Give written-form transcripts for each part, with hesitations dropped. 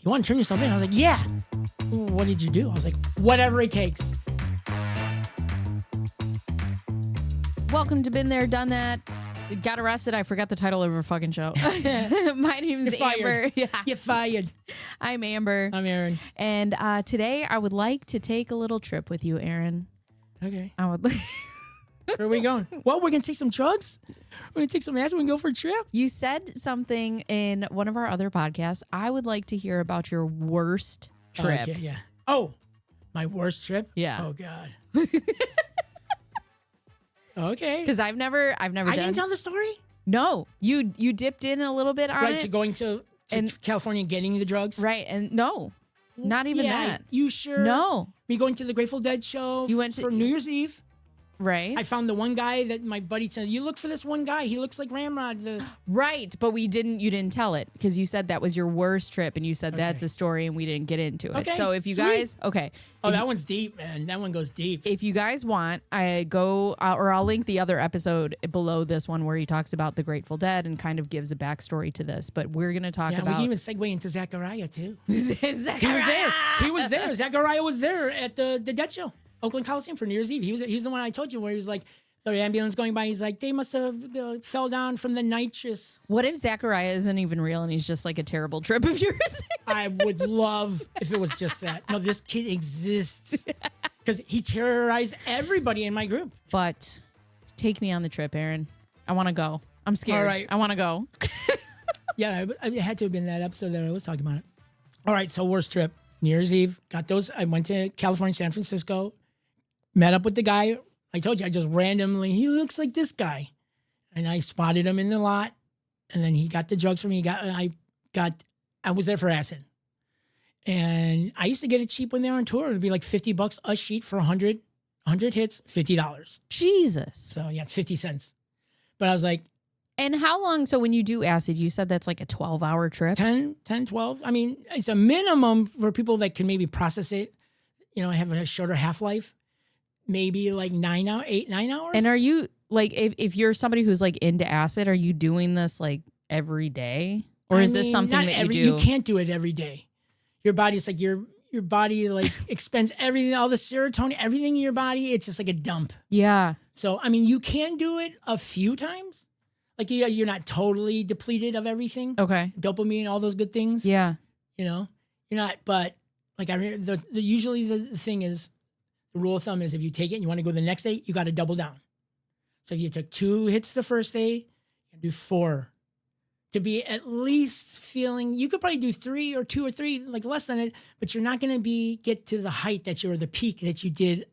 you want to turn yourself in? I was like, yeah. What did you do? I was like, whatever it takes. Welcome to Been There, Done That. Got arrested. I forgot the title of our fucking show. My name's Amber. Yeah. You're fired. I'm Amber. I'm Aaron. And today I would like to take a little trip with you, Aaron. Okay. I would. Where are we going? Well, we're going to take some drugs. We're going to take some ass. We're going to go for a trip. You said something in one of our other podcasts. I would like to hear about your worst trip. Okay, yeah. Oh, my worst trip? Yeah. Oh, God. Okay. Because I've never I done. didn't tell the story? No, you dipped in a little bit on Right, it. to going to California and getting the drugs? Right, and no, not even that. You sure? No. Me going to the Grateful Dead show You went for New Year's Eve. Right. I found the one guy that my buddy said, you look for this one guy. He looks like Ramrod. Right, but you didn't tell it because you said that was your worst trip and you said that's a story and we didn't get into it. Okay, So if you sweet. guys, Oh, that one's deep, man. That one goes deep. if you guys want, I go or I'll link the other episode below this one where he talks about the Grateful Dead and kind of gives a backstory to this. But we're going to talk We about can even segue into Zachariah, too. Zachariah. He was there. He was there. Zachariah was there at the Dead show, Oakland Coliseum for New Year's Eve. He was the one I told you where he was like, the ambulance going by. He's like, they must have fell down from the nitrous. What if Zachariah isn't even real and he's just like a terrible trip of yours? I would love if it was just that. No, this kid exists because he terrorized everybody in my group. But take me on the trip, Aaron. I want to go. I'm scared. All right. I want to go. Yeah, it had to have been that episode that I was talking about it. All right, so worst trip. New Year's Eve. Got those. I went to California, San Francisco. Met up with the guy. I told you, I just randomly, he looks like this guy. And I spotted him in the lot. And then he got the drugs from me. I was there for acid. And I used to get it cheap when they were on tour. It'd be like $50 a sheet for 100 hits, $50. Jesus. So yeah, it's 50 cents. But I was like, And how long? So when you do acid, you said that's like a 12-hour trip? 10, 12. I mean, it's a minimum for people that can maybe process it, have a shorter half-life. Maybe like 9 hours. And are you like, if you're somebody who's like into acid, are you doing this like every day? Or is this something that you do? You can't do it every day. Your body's like, your body like expends everything, all the serotonin, everything in your body. It's just like a dump. Yeah. So, I mean, you can do it a few times. Like you're not totally depleted of everything. Okay. Dopamine, all those good things. Yeah. You're not, but like usually the thing is, the rule of thumb is if you take it and you want to go the next day, you got to double down. So if you took 2 hits the first day, you do 4 to be at least feeling. You could probably do 3 or 2 or 3, like less than it, but you're not going to get to the height the peak that you did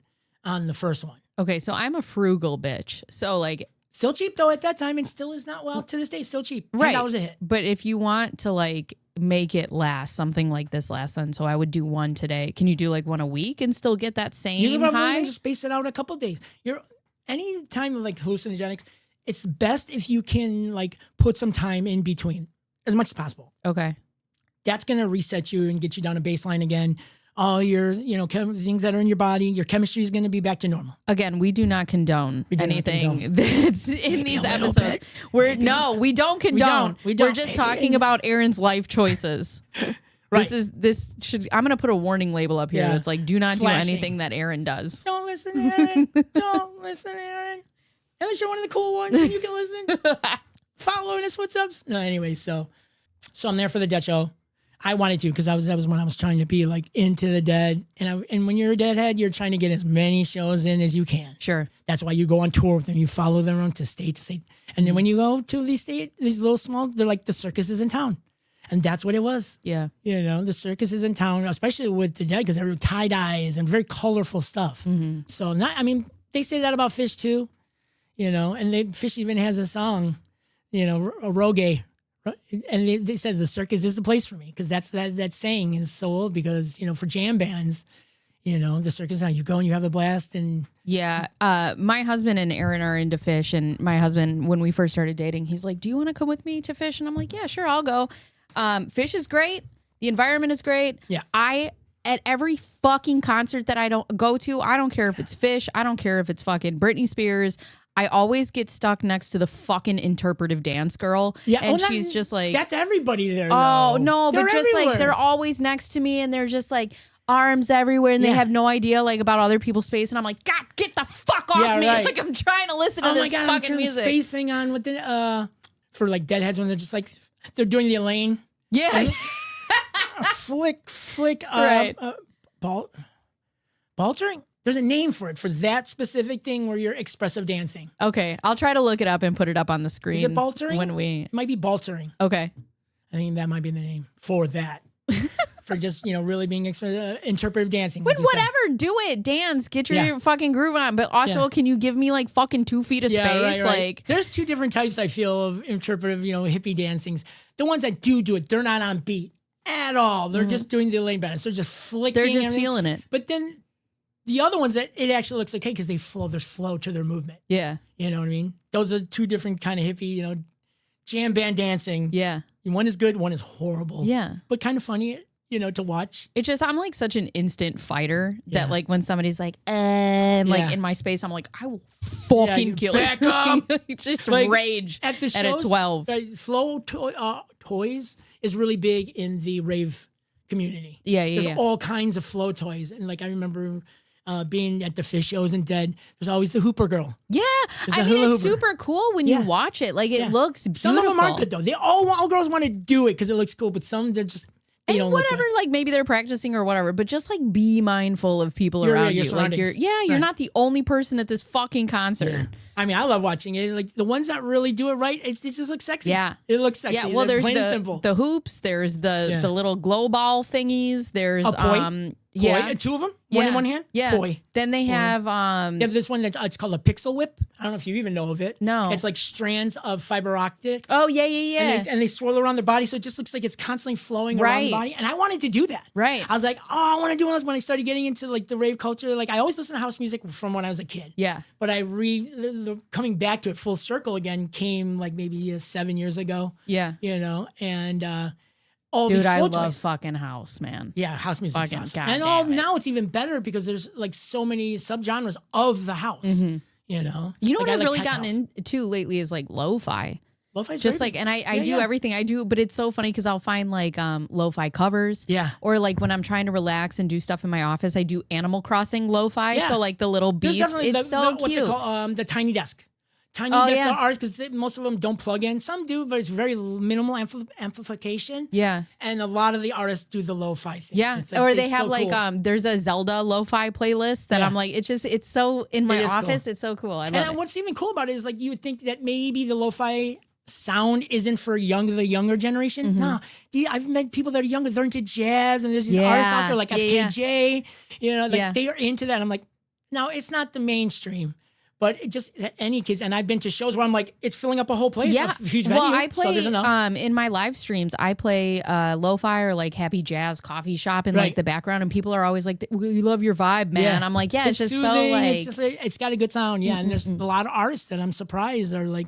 on the first one. Okay. So I'm a frugal bitch. So like. Still cheap though at that time and still is not, well, to this day, still cheap. $10 right. a hit. But if you want to like make it last, something like this last then, so I would do 1 today. Can you do like 1 a week and still get that same You can probably high? just space it out a couple of days. Any time of like hallucinogenics, it's best if you can like put some time in between as much as possible. Okay. That's going to reset you and get you down to baseline again. All your, things that are in your body, your chemistry is going to be back to normal. Again, we do not condone anything that's in these episodes. We don't condone. We don't. We're just talking about Aaron's life choices. Right. I'm going to put a warning label up here Yeah. that's like, do not Flashing. do anything that Aaron does. Don't listen, Aaron. Don't listen, Aaron. Unless you're one of the cool ones and you can listen. Follow in his footsteps. No, anyway, so I'm there for the Dead show. I wanted to because that was when I was trying to be like into the Dead. And when you're a Deadhead, you're trying to get as many shows in as you can. Sure. That's why you go on tour with them. You follow them around to state to state. And then when you go to these little small, they're like the circuses in town. And that's what it was. Yeah. The circuses in town, especially with the Dead, because they're tie-dyes and very colorful stuff. Mm-hmm. So they say that about Fish too, and Fish even has a song, a Rogue. And they said the circus is the place for me because that saying is so old because, for jam bands, the circus, you go and you have a blast. And yeah, my husband and Aaron are into Fish. And my husband, when we first started dating, he's like, do you want to come with me to Fish? And I'm like, yeah, sure, I'll go. Fish is great. The environment is great. Yeah. At every fucking concert that I don't go to, I don't care if it's Fish. I don't care if it's fucking Britney Spears. I always get stuck next to the fucking interpretive dance girl. Yeah, and well, she's just like, that's everybody there. oh though. no, They're but just everywhere. like they're always next to me, and they're just like arms everywhere, and they Yeah. have no idea like about other people's space, and I'm like, God, get the fuck off Yeah, me! right. Like I'm trying to listen to Oh my this god, I'm fucking turning music. spacing on with the for like deadheads when they're just like they're doing the Elaine Yeah, flick Right. baltering. There's a name for it for that specific thing where you're expressive dancing. okay, I'll try to look it up and put it up on the screen. Is it baltering? when we? It might be baltering. Okay, I think that might be the name for that. For just really being interpretive dancing. but like you said. whatever, do it, dance, get your Yeah. fucking groove on. But also, Yeah. can you give me like fucking 2 feet of space? Like, there's two different types I feel of interpretive, hippie dancings. The ones that do it, they're not on beat at all. They're just doing the Elaine balance. They're just flicking. they're just everything. feeling it. But then the other ones that it actually looks okay because they flow. There's flow to their movement. Yeah, You know what I mean? Those are two different kind of hippie, jam band dancing. yeah, One is good, one is horrible. yeah. But kind of funny, to watch. It just, I'm like such an instant fighter Yeah. that like when somebody's like, and like Yeah. in my space, I'm like, I will fucking you kill back you. up. Just Like, rage At the at shows, a 12. right, Flow toys is really big in the rave community. Yeah, yeah, There's yeah. all kinds of flow toys. And like I remember being at the Fish shows and Dead, there's always the Hooper girl. Yeah. There's I a mean, hula it's hooper. super cool when Yeah. you watch it. Like, it Yeah. looks beautiful. Some of them aren't good though. They all girls want to do it because it looks cool, but some they're just they And don't whatever, look good. like maybe they're practicing or whatever, but just like be mindful of people Your around you. Like surroundings. you're Right. not the only person at this fucking concert. Yeah. I mean, I love watching it. Like the ones that really do it right, it just looks sexy. Yeah. It looks sexy. Yeah, well, They're there's plain and simple. the hoops, there's the little glow ball thingies, there's A poi? yeah, Two of them, one in one hand. yeah. Poi. Then they have They have this one that it's called a pixel whip. I don't know if you even know of it. No. It's like strands of fiber optics. oh yeah. And they swirl around the body, so it just looks like it's constantly flowing around the Right. body. And I wanted to do that. Right. I was like, oh, I want to do one of those when I started getting into like the rave culture. Like I always listen to house music from when I was a kid. Yeah. But coming back to it full circle again came like maybe 7 years ago. Yeah. And all Dude, these I flow love toys. fucking house, man. Yeah, house music Fucking awesome. goddamn And it. now it's even better because there's like so many subgenres of the house. You know You know Like, what I I've like really tech gotten house. into lately is like lo-fi. Lo-fi's Just very like, big. and I Yeah, do yeah. everything I do, but it's so funny because I'll find like lo-fi covers. Yeah. Or like when I'm trying to relax and do stuff in my office, I do Animal Crossing lo-fi. Yeah. So like the little There's beats, definitely it's so what's cute. it called? The Tiny Desk. Tiny Oh, Desk yeah. artists because most of them don't plug in. Some do, but it's very minimal amplification. Yeah. And a lot of the artists do the lo-fi thing. Yeah. It's like- Or they it's have so like cool. there's a Zelda lo-fi playlist that Yeah. I'm like, it's so in my It is cool. office, it's so cool. I love And it. what's even cool about it is like you would think that maybe the lo-fi sound isn't for the younger generation. Mm-hmm. No, I've met people that are younger. They're into jazz, and there's these artists out there like Yeah, FKJ. Like Yeah. they are into that. I'm like, no, it's not the mainstream, but it just any kids. And I've been to shows where I'm like, it's filling up a whole place, Yeah. a huge venue. Well, I play so there's enough. in my live streams, I play lo-fi or like happy jazz coffee shop in Right. like the background, and people are always like, "We love your vibe, man." Yeah. I'm like, "Yeah, it's just soothing. so like." It's got a good sound. Yeah, and there's a lot of artists that I'm surprised are like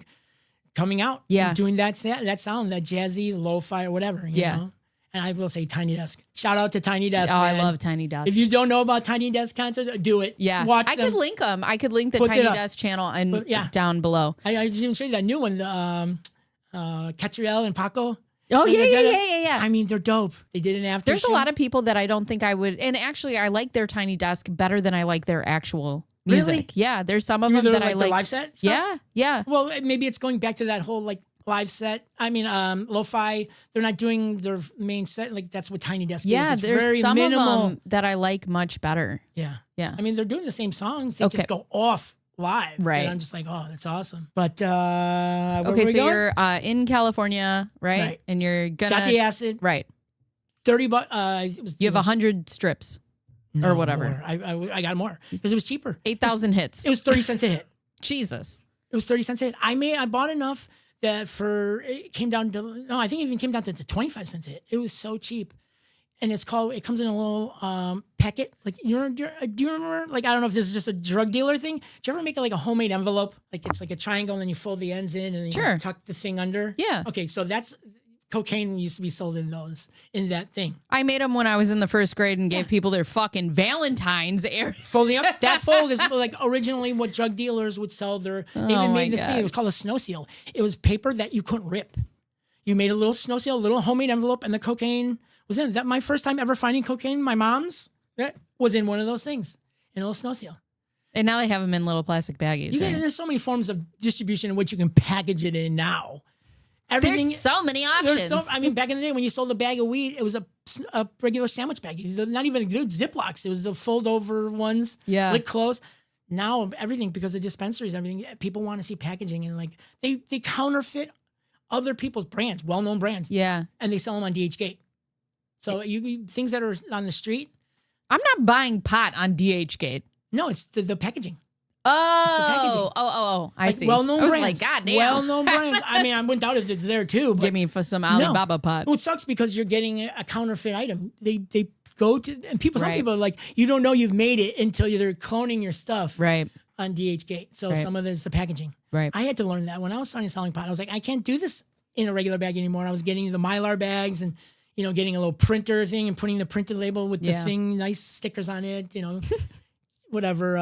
coming out, Yeah. and doing that sound, that jazzy lo-fi or whatever. You Yeah. know? And I will say Tiny Desk. Shout out to Tiny Desk. Oh, I man. love Tiny Desk. If you don't know about Tiny Desk concerts, do it. yeah, watch I them. could link them. I could link the Put it Tiny up. Desk channel and But, yeah. down below. I didn't even show you that new one, the Catriel and Paco. Oh And yeah, the yeah, Jedi. yeah, yeah. I mean, they're dope. They did an after. There's a lot of people that I don't think I would, and actually, I like their Tiny Desk better than I like their actual music. Really? Yeah, there's some of You them mean that their, I like, their like. live set stuff? Yeah, yeah. Well, maybe it's going back to that whole like live set. I mean, lo-fi. They're not doing their main set. Like that's what Tiny Desk Yeah, is. It's there's very some minimal. of them that I like much better. Yeah. Yeah. I mean, they're doing the same songs. They Okay. just go off live. Right. And I'm just like, oh, that's awesome. But where Okay, were we so going? you're in California, right? Right. And you're gonna Got the acid. right. $30. It was, You have 100 strips, or whatever. more. I got more because it was cheaper. 8,000 hits. It was 30 cents a hit. Jesus. It was 30 cents a hit. I bought enough that it came down to, no, I think it even came down to 25 cents a hit. It was so cheap. And it comes in a little packet. Like, do you remember, like, I don't know if this is just a drug dealer thing. Do you ever make it like a homemade envelope? Like it's like a triangle and then you fold the ends in and then Sure. you tuck the thing under? Yeah. Okay, so that's cocaine used to be sold in that thing. I made them when I was in the first grade and gave people their fucking Valentine's. Folding up. That fold is like originally what drug dealers would sell they even made the thing. It was called a snow seal. It was paper that you couldn't rip. You made a little snow seal, a little homemade envelope, and the cocaine was in it. That my first time ever finding cocaine, my mom's, that was in one of those things, in a little snow seal. And now they have them in little plastic baggies. There's so many forms of distribution in which you can package it in now. There's so many options. Back in the day when you sold a bag of weed, it was a regular sandwich bag. Not even good Ziplocs. It was the fold over ones, lick close. Now everything, because of dispensaries, everything, people want to see packaging, and like they counterfeit other people's brands, well-known brands. Yeah. And they sell them on DHgate. So you things that are on the street. I'm not buying pot on DHgate. No, it's the packaging. Oh, I see. Well-known brands. Like, goddamn. Well-known brands. I wouldn't doubt if it's there too. But give me for some Alibaba pot. Well, it sucks because you're getting a counterfeit item. They go to, and some people are like, you don't know you've made it until they're cloning your stuff on DHgate. So some of it is the packaging. Right. I had to learn that when I was starting selling pot. I was like, I can't do this in a regular bag anymore. I was getting the Mylar bags and, getting a little printer thing and putting the printed label with the thing, nice stickers on it, whatever.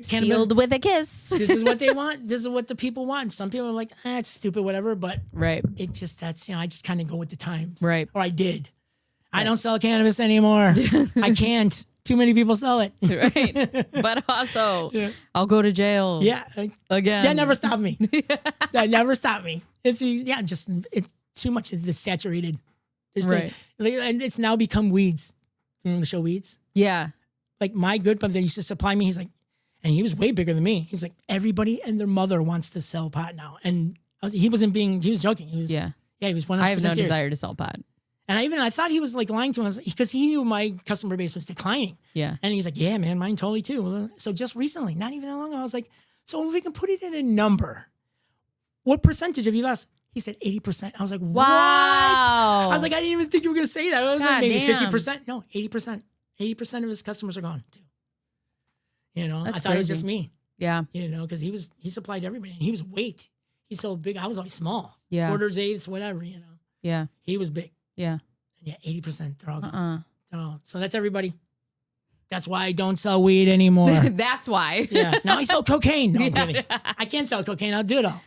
Sealed with a kiss. This is what they want. This is what the people want. Some people are like, it's stupid, whatever. But it just, I just kind of go with the times. Right. Or I did. Right. I don't sell cannabis anymore. I can't. Too many people sell it. Right. But also, I'll go to jail. Yeah. Again. That never stopped me. That never stopped me. It's too much. It's saturated. And it's now become weeds. Remember the show Weeds? Yeah. Like my good brother used to supply me. He's like, and he was way bigger than me. He's like, everybody and their mother wants to sell pot now. And he was joking. He was, he was 100% I have no serious. desire to sell pot. And I thought he was like lying to us because he knew my customer base was declining. Yeah. And he's like, yeah, man, mine totally too. So just recently, not even that long ago, I was like, so if we can put it in a number, what percentage have you lost? He said 80%. I was like, wow. What? I was like, I didn't even think you were going to say that. I was like, maybe 50%. No, 80%. 80% of his customers are gone too. That's I thought it was just me. Yeah. Because he supplied everybody. And he was weight. He's so big. I was always small. Yeah. Quarters, eighths, whatever, Yeah. He was big. Yeah. And 80%. They're all gone. So that's everybody. That's why I don't sell weed anymore. That's why. Yeah. Now I sell cocaine. No, I'm kidding. I can't sell cocaine. I'll do it all.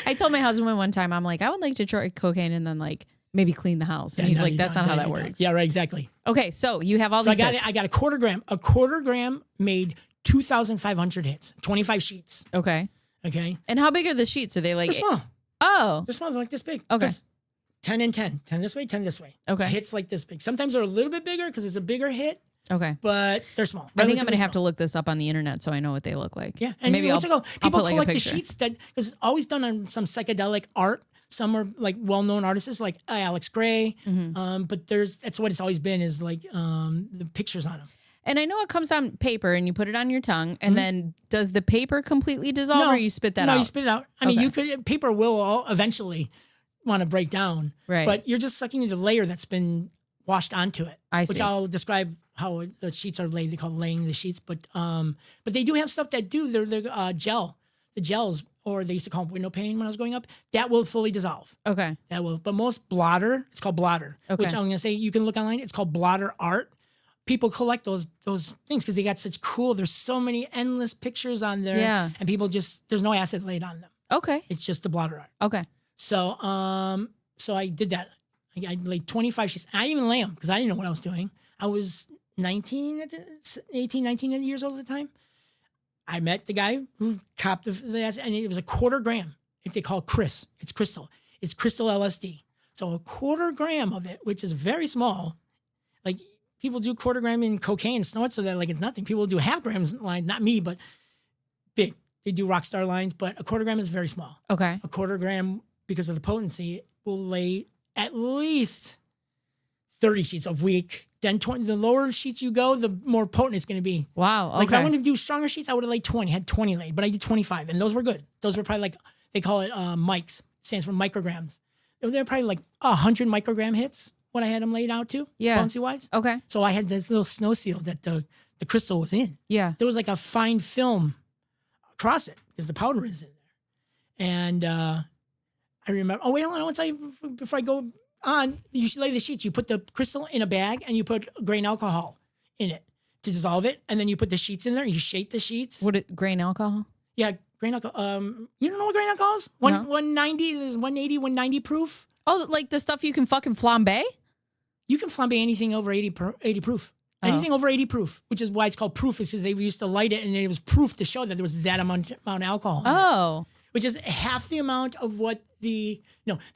I told my husband one time, I'm like, I would like to try cocaine and then like maybe clean the house. And he's like, that's not how that works. Yeah, right. Exactly. Okay. So you have all these. I got a quarter gram. A quarter gram made 2,500 hits, 25 sheets. Okay. And how big are the sheets? Are they like? They're small. Oh. They're small. They're like this big. Okay. 10 and 10. 10 this way, 10 this way. Okay. So hits like this big. Sometimes they're a little bit bigger because it's a bigger hit. Okay. But they're small. I think I'm going to have to look this up on the internet so I know what they look like. Yeah. And maybe people put collect the sheets because it's always done on some psychedelic art. Some are like well-known artists like Alex Gray. Mm-hmm. But that's what it's always been is like the pictures on them. And I know it comes on paper and you put it on your tongue and then does the paper completely dissolve or you spit that out? No, you spit it out. I mean, paper will eventually want to break down. Right. But you're just sucking the layer that's been washed onto it. I see. Which I'll describe how the sheets are laid. They call it laying the sheets. But they do have stuff that do. They're gel. The gels, or they used to call them window pane when I was growing up, that will fully dissolve. Okay. That will. But most blotter, it's called blotter. Okay. Which I'm going to say you can look online. It's called blotter art. People collect those things because they got such cool. There's so many endless pictures on there. Yeah. And people there's no acid laid on them. Okay. It's just the blotter art. Okay. So I did that. I laid 25 sheets. I didn't even lay them because I didn't know what I was doing. I was 19 years old at the time. I met the guy who copped the acid, and it was a quarter gram. They call it Chris. It's crystal. It's crystal LSD. So a quarter gram of it, which is very small. Like people do quarter gram in cocaine, snort, so that like it's nothing. People do half grams line, not me, but big. They do rock star lines, but a quarter gram is very small. Okay. A quarter gram, because of the potency, will lay at least 30 sheets a week. Then 20. The lower sheets you go, the more potent it's going to be. Wow. Okay. Like if I wanted to do stronger sheets, I would have laid 20. Had 20 laid, but I did 25, and those were good. Those were probably like, they call it mics. Stands for micrograms. They're probably like 100 microgram hits. What I had them laid out to, potency wise. Okay. So I had this little snow seal that the crystal was in. Yeah. There was like a fine film across it because the powder is in there. And I remember. Oh wait, hold on. I want to tell you before I go on. You should lay the sheets. You put the crystal in a bag and you put grain alcohol in it to dissolve it, and then you put the sheets in there. And you shake the sheets. Grain alcohol? Yeah, grain alcohol. You don't know what grain alcohol is? 190. There's 180, 190 proof. Oh, like the stuff you can fucking flambe? You can flambe anything over 80 proof. Anything over 80 proof, which is why it's called proof, is because they used to light it and it was proof to show that there was that amount of alcohol in it, which is half the amount of what the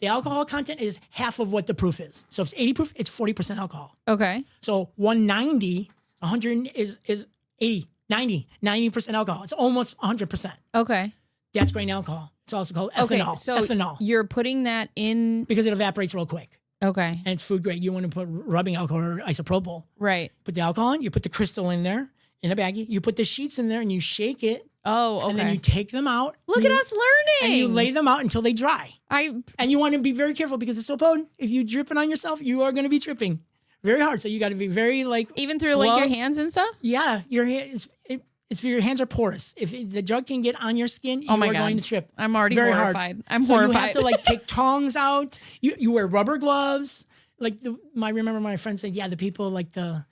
alcohol content is half of what the proof is. So if it's 80 proof, it's 40% alcohol. Okay. So 190, 100 is 80, 90% alcohol. It's almost 100%. Okay. That's grain alcohol. It's also called ethanol. Okay, so ethanol. You're putting that in... Because it evaporates real quick. Okay. And it's food grade. You want to put rubbing alcohol or isopropyl. Right. Put the alcohol in, you put the crystal in there in a baggie, you put the sheets in there and you shake it. Oh, okay. And then you take them out. Look at us learning. And you lay them out until they dry. And you want to be very careful because it's so potent. If you drip it on yourself, you are going to be tripping very hard. So you got to be very even through like your hands and stuff? Yeah. Your hands, your hands are porous. If the drug can get on your skin, you are going to trip. I'm already very horrified. Hard. I'm so horrified. You have to take tongs out. You wear rubber gloves. I remember my friend said, yeah, the people like the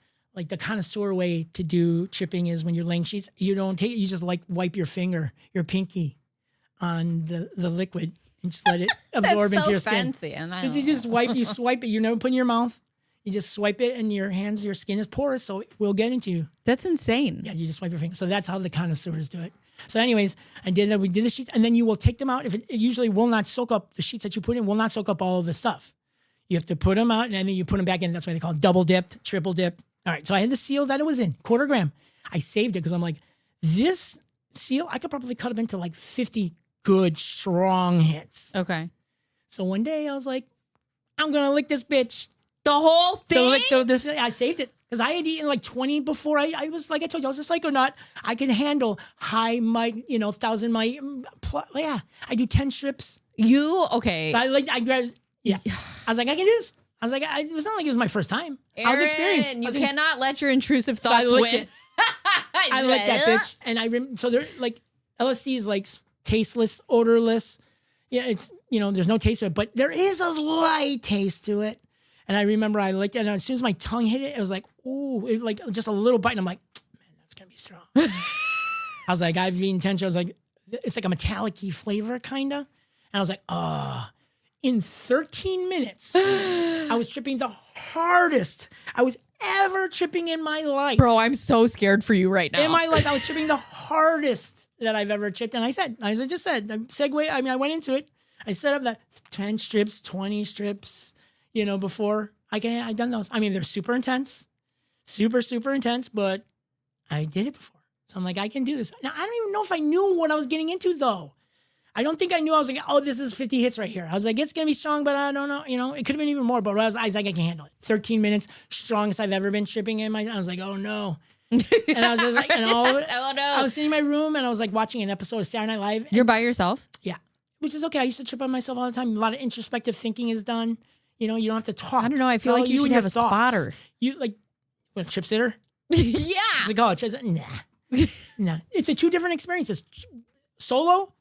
connoisseur way to do tripping is when you're laying sheets, you just wipe your finger, your pinky on the liquid and just let it absorb into your skin. Fancy, and you swipe it, you never put it in your mouth. You just swipe it and your skin is porous, so it will get into you. That's insane. Yeah, you just swipe your finger. So that's how the connoisseurs do it. So anyways, I did that. We did the sheets and then you will take them out. If it usually will not soak up, the sheets that you put in will not soak up all of the stuff. You have to put them out and then you put them back in. That's why they call it double dipped, triple dipped. All right. So I had the seal that it was in, 1/4 gram. I saved it because I'm like, this seal, I could probably cut them into like 50 good, strong hits. Okay. So one day I was like, I'm going to lick this bitch. The whole thing? I saved it because I had eaten like 20 before. I was like I told you, I was a psychonaut. I can handle high mic, 1,000 mic. Yeah. I do 10 strips. Okay. So I grabbed. Yeah. I was like, I can do this. I was like, it was not like it was my first time. Aaron, I was experienced. You cannot let your intrusive thoughts win. I licked that bitch. And so they're like, LSD is like tasteless, odorless. Yeah, it's, there's no taste to it, but there is a light taste to it. And I remember I licked it, and as soon as my tongue hit it, it was like, ooh, like just a little bite. And I'm like, man, that's going to be strong. I was like, I've eaten 10 shows. Like, it's like a metallic-y flavor, kind of. And I was like, in 13 minutes, I was tripping the hardest I was ever tripping in my life. Bro, I'm so scared for you right now. In my life, I was tripping the hardest that I've ever tripped. And I just said, I went into it. I set up that 10 strips, 20 strips, before I done those. I mean, they're super intense, super, super intense, but I did it before. So I'm like, I can do this. Now, I don't even know if I knew what I was getting into, though. I don't think I knew. I was like, oh, this is 50 hits right here. I was like, it's going to be strong, but I don't know. It could have been even more, but I was like, I can handle it. 13 minutes, strongest I've ever been tripping in I was like, oh, no. And I was just like, oh, no. I was sitting in my room and I was like watching an episode of Saturday Night Live. You're by yourself? Yeah, which is okay. I used to trip on myself all the time. A lot of introspective thinking is done. You don't have to talk. I don't know. I feel like you should have a spotter. You like, what, trip sitter? Yeah. It's like, oh, nah. It's a 2 different experiences. Solo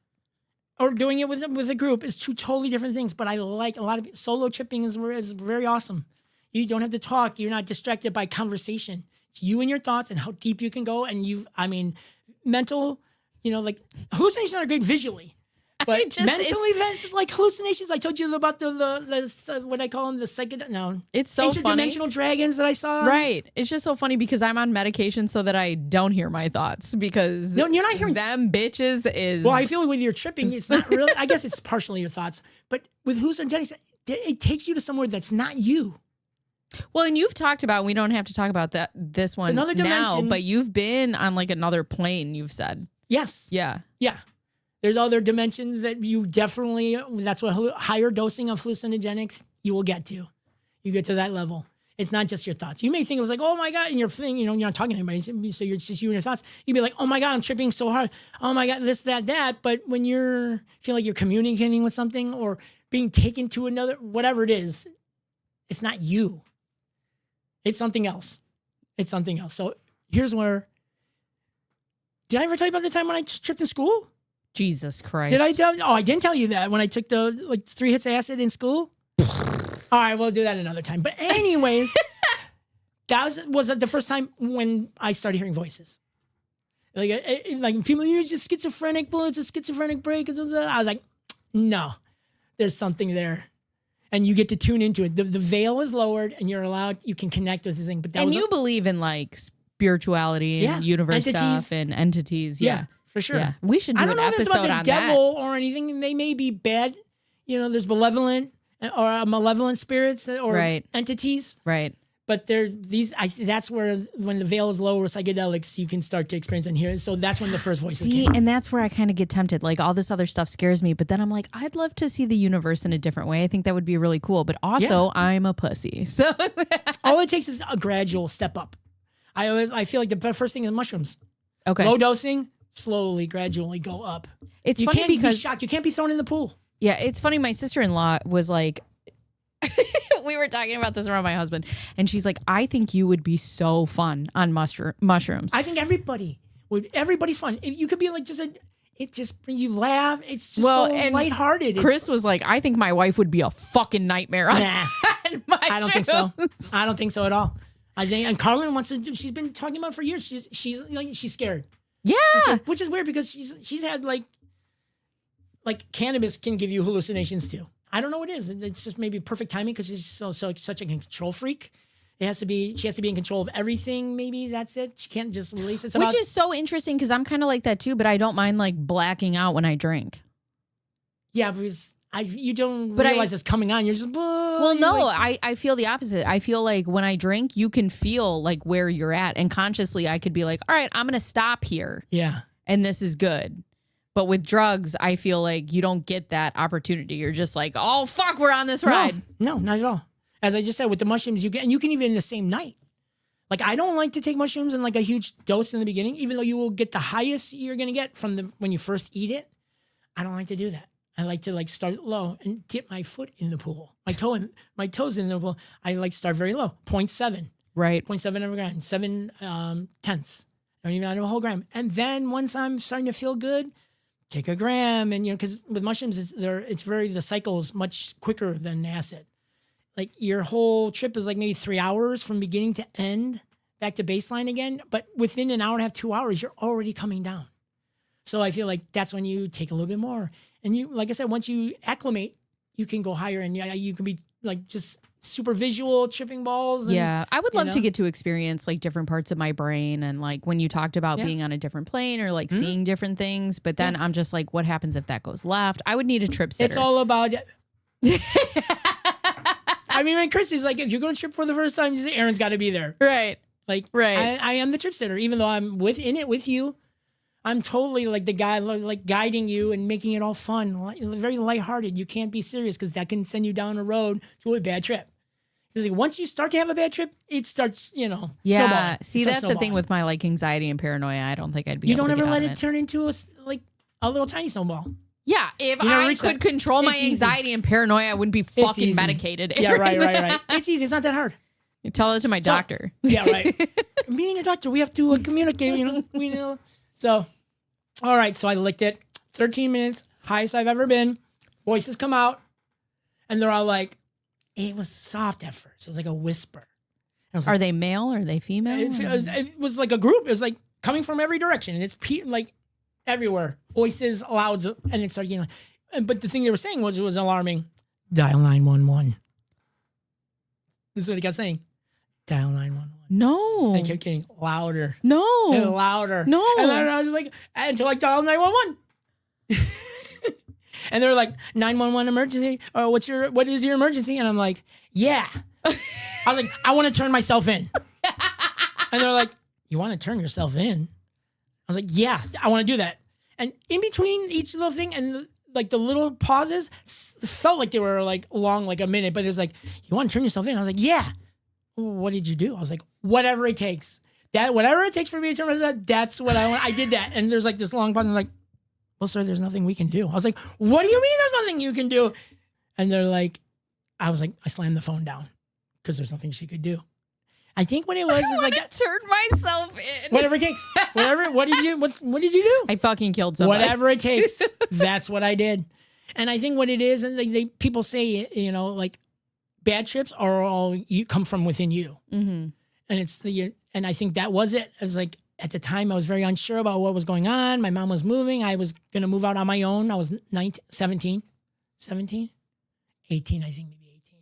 or doing it with a group is 2 totally different things. But I like a lot of solo tripping is very awesome. You don't have to talk. You're not distracted by conversation. It's you and your thoughts and how deep you can go. And mental, like hallucinations are great visually. But mentally, like hallucinations, I told you about the what I call them, the psychedelic. No, it's so interdimensional dragons that I saw. Right, it's just so funny because I'm on medication so that I don't hear my thoughts because no, you're not hearing them bitches. Is well, I feel with your tripping, it's not really. I guess it's partially your thoughts, but with hallucinogens, it takes you to somewhere that's not you. Well, and you've talked about. We don't have to talk about this one another dimension. now, but you've been on like another plane. You've said yes, yeah. There's other dimensions that you definitely, that's what higher dosing of hallucinogenics you will get to. You get to that level. It's not just your thoughts. You may think it was like, oh my God, and you're not talking to anybody. So you're just you and your thoughts. You'd be like, oh my God, I'm tripping so hard. Oh my God, this, that. But when feel like you're communicating with something or being taken to another, whatever it is, it's not you. It's something else. So here's where, did I ever tell you about the time when I just tripped in school? Jesus Christ. Did I tell you? Oh, I didn't tell you that when I took the 3 hits of acid in school. All right, we'll do that another time. But anyways, that was the first time when I started hearing voices. Like people, you're just schizophrenic, it's a schizophrenic break. I was like, no, there's something there. And you get to tune into it. The veil is lowered and you can connect with the thing. But you believe in like spirituality and universe stuff and entities. Yeah, for sure. Yeah. We should do an episode on that. I don't know if it's about the devil or anything. They may be bad. There's malevolent spirits or entities. Right. But that's where when the veil is lower with psychedelics, you can start to experience and hear it. So that's when the first voices came. And that's where I kind of get tempted. Like all this other stuff scares me, but then I'm like, I'd love to see the universe in a different way. I think that would be really cool. But also, I'm a pussy. So all it takes is a gradual step up. I feel like the first thing is mushrooms. Okay. Low dosing, slowly, gradually go up. It's funny because be shocked. You can't be thrown in the pool. Yeah, it's funny. My sister-in-law was like, we were talking about this around my husband, and she's like, I think you would be so fun on mushrooms. I think everybody's fun. You could be like you laugh. It's just so lighthearted. Chris was like, I think my wife would be a fucking nightmare on I don't think so. I don't think so at all. I think, and Carlin she's been talking about it for years. She's scared. Yeah. She's scared, which is weird because she's had like cannabis can give you hallucinations too. I don't know what it is. It's just maybe perfect timing because she's such a control freak. She has to be in control of everything. Maybe that's it. She can't just release it. Which is so interesting because I'm kind of like that too, but I don't mind like blacking out when I drink. Yeah, because you don't realize it's coming on. You're just I feel the opposite. I feel like when I drink, you can feel like where you're at, and consciously I could be like, all right, I'm gonna stop here. Yeah, and this is good. But with drugs, I feel like you don't get that opportunity. You're just like, oh, fuck, we're on this ride. No, not at all. As I just said, with the mushrooms, you can even in the same night. Like, I don't like to take mushrooms in like a huge dose in the beginning, even though you will get the highest you're going to get from when you first eat it. I don't like to do that. I like to start low and dip my foot in the pool. My toes in the pool. I start very low, 0.7. Right. 0.7 of a gram, 7 tenths. I don't even know a whole gram. And then once I'm starting to feel good, take a gram, and because with mushrooms, the cycle is much quicker than acid. Like your whole trip is like maybe 3 hours from beginning to end, back to baseline again. But within an hour and a half, 2 hours, you're already coming down. So I feel like that's when you take a little bit more. And you, like I said, once you acclimate, you can go higher, and you can be like just super visual, tripping balls. And, I would love to get to experience like different parts of my brain, and like when you talked about being on a different plane or like seeing different things, but then I'm just like, what happens if that goes left? I would need a trip sitter. It's all about I mean, when Christy's like, if you're going to trip for the first time, you say Aaron's got to be there. Right. Like, I am the trip sitter, even though I'm in it with you. I'm totally like the guy, like guiding you and making it all fun, very lighthearted. You can't be serious because that can send you down a road to a bad trip. Because once you start to have a bad trip, it starts, snowballing. See, that's the thing with my like anxiety and paranoia. I don't think I'd be. You don't ever let it turn into a little tiny snowball. Yeah, if I could control my anxiety and paranoia, I wouldn't be fucking medicated. Yeah, right. It's easy. It's not that hard. You tell it to my doctor. Yeah, right. Me and your doctor, we have to communicate. So, all right. So I licked it. 13 minutes, highest I've ever been. Voices come out, and they're all like, it was soft at first. It was like a whisper. Are they male or are they female? It was like a group. It was like coming from every direction, and it's like everywhere. Voices, louds, and it started, but the thing they were saying was alarming. Dial 911. This is what he kept saying. Dial 911. No. And it kept getting louder. No. And louder. No. And then I was like, until I dial 911. And they're like, 911 emergency? Or what is your emergency? And I'm like, yeah. I was like, I want to turn myself in. And they're like, you want to turn yourself in? I was like, yeah, I want to do that. And in between each little thing and like the little pauses felt like they were like long, like a minute, but it was like, you want to turn yourself in? I was like, yeah. What did you do? I was like, whatever it takes. Whatever it takes for me to turn myself in, that's what I want. I did that. And there's like this long pause and like, well, sir, there's nothing we can do. I was like, what do you mean there's nothing you can do? And they're like, I was like, I slammed the phone down because there's nothing she could do. I think what it was is like Turn myself in. whatever it takes. What did you do? I fucking killed somebody. Whatever it takes. That's what I did. And I think what it is, and people say, you know, like bad trips are all you come from within you. Mm-hmm. And and I think that was it. It was like at the time I was very unsure about what was going on. My mom was moving. I was going to move out on my own. I was 17, 18, I think maybe 18.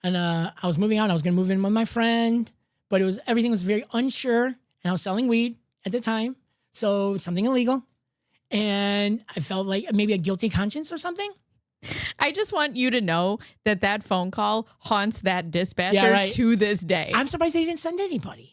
And I was moving out. I was going to move in with my friend, but everything was very unsure. And I was selling weed at the time. So something illegal. And I felt like maybe a guilty conscience or something. I just want you to know that phone call haunts that dispatcher to this day. I'm surprised they didn't send anybody.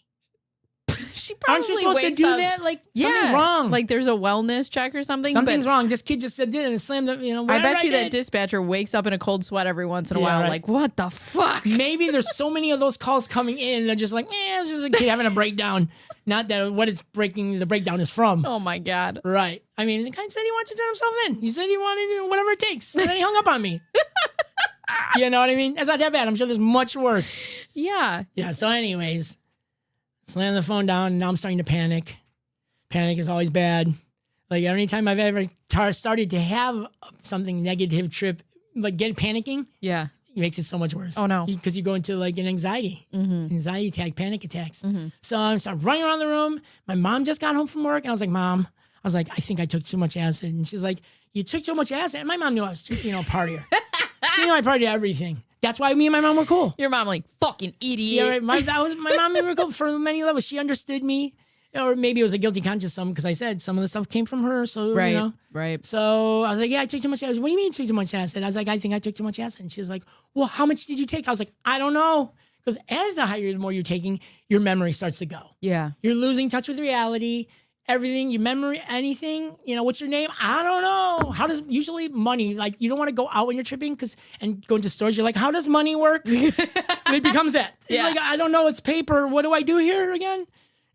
She probably aren't you supposed to do that? Like something's wrong. Like there's a wellness check or something. Something's wrong. This kid just said this and slammed the, you know, I bet you that dispatcher wakes up in a cold sweat every once in a while. Like, what the fuck? Maybe there's so many of those calls coming in. They're just like, it's just a kid having a breakdown. Not that what the breakdown is from. Oh my God. Right. I mean, the guy said he wanted to turn himself in. He said he wanted to do whatever it takes. And then he hung up on me. You know what I mean? It's not that bad. I'm sure there's much worse. Yeah. Yeah. So anyways, slam the phone down. And now I'm starting to panic. Panic is always bad. Like anytime I've ever started to have something negative trip, like panicking. Yeah. It makes it so much worse. Oh no. Because you go into like an anxiety attack, panic attacks. So I started running around the room. My mom just got home from work and I was like, Mom, I I think I took too much acid. And she's like, you took too much acid? And my mom knew I was a partier. She knew I partied everything. That's why me and my mom were cool. Your mom like, fucking idiot. Yeah, right. My mom and we were cool for many levels. She understood me. Or maybe it was a guilty conscience because I said some of the stuff came from her. So, right, you know. Right. So I was like, yeah, I took too much acid. What do you mean you took too much acid? I was like, I think I took too much acid. And she's like, well, how much did you take? I was like, I don't know. Because as the more you're taking, your memory starts to go. Yeah. You're losing touch with reality. Everything, your memory, anything, you know, what's your name? I don't know. How does usually money, like you don't want to go out when you're tripping and go into stores. You're like, how does money work? It becomes that. It's like, I don't know. It's paper. What do I do here again?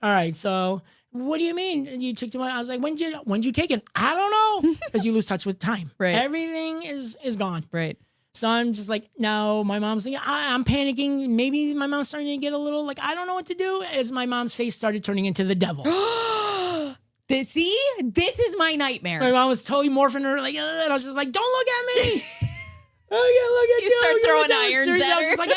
All right. So what do you mean? You took too much? I was like, when did you take it? I don't know. Because you lose touch with time. Right. Everything is gone. Right. So I'm just like, now my mom's thinking, I'm panicking. Maybe my mom's starting to get a little like, I don't know what to do. As my mom's face started turning into the devil. This is my nightmare. My mom was totally morphing her, like, and I was just like, don't look at me. I can't look at you. You start throwing irons at her. I was just like,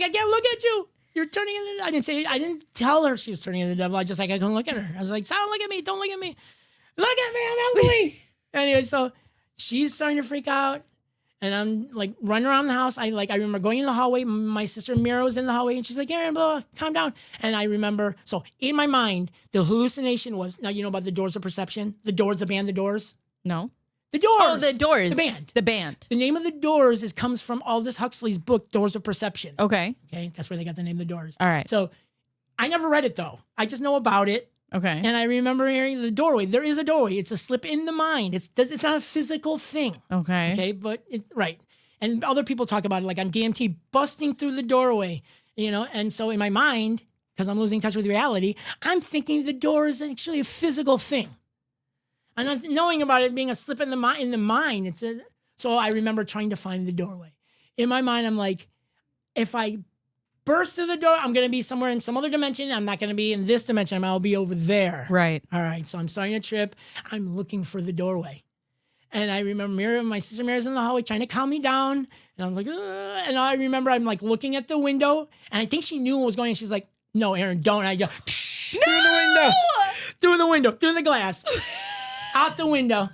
I can't look at you. You're turning into I didn't tell her she was turning into the devil. I just like, I couldn't look at her. I was like, don't look at me. Don't look at me. Look at me. I'm ugly. Anyway, so she's starting to freak out. And I'm like running around the house. I remember going in the hallway. My sister Mira was in the hallway and she's like, Aaron, blah, calm down. And I remember, so in my mind, the hallucination was, now you know about the Doors of Perception? The band The Doors? No. The Doors. Oh, The Doors. The band. The name of The Doors comes from Aldous Huxley's book, Doors of Perception. Okay. That's where they got the name The Doors. All right. So I never read it though. I just know about it. Okay. And I remember hearing the doorway. There is a doorway. It's a slip in the mind. It's not a physical thing. Okay. Okay, but right. And other people talk about it like on DMT, busting through the doorway, you know? And so in my mind, because I'm losing touch with reality, I'm thinking the door is actually a physical thing. I'm not knowing about it being a slip in the mind. So I remember trying to find the doorway. In my mind, I'm like, if I burst through the door, I'm going to be somewhere in some other dimension. I'm not going to be in this dimension. I'll be over there. Right. All right. So I'm starting a trip. I'm looking for the doorway. And I remember my sister Mira's in the hallway trying to calm me down. And I'm like, ugh. And I remember I'm like looking at the window. And I think she knew what was going on. She's like, no, Aaron, don't. And I go, through the window, through the glass, out the window.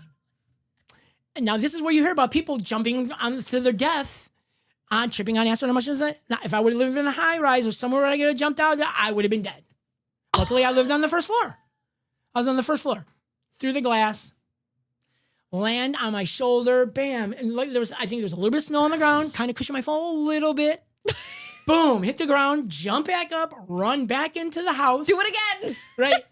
And now this is where you hear about people jumping to their death. On tripping on acid. How much is that? Now, if I would have lived in a high rise or somewhere where I could have jumped out, I would have been dead. Luckily, I lived on the first floor. I was on the first floor, through the glass, land on my shoulder, bam, and like I think there was a little bit of snow on the ground, kind of cushioned my fall a little bit. Boom, hit the ground, jump back up, run back into the house. Do it again, right?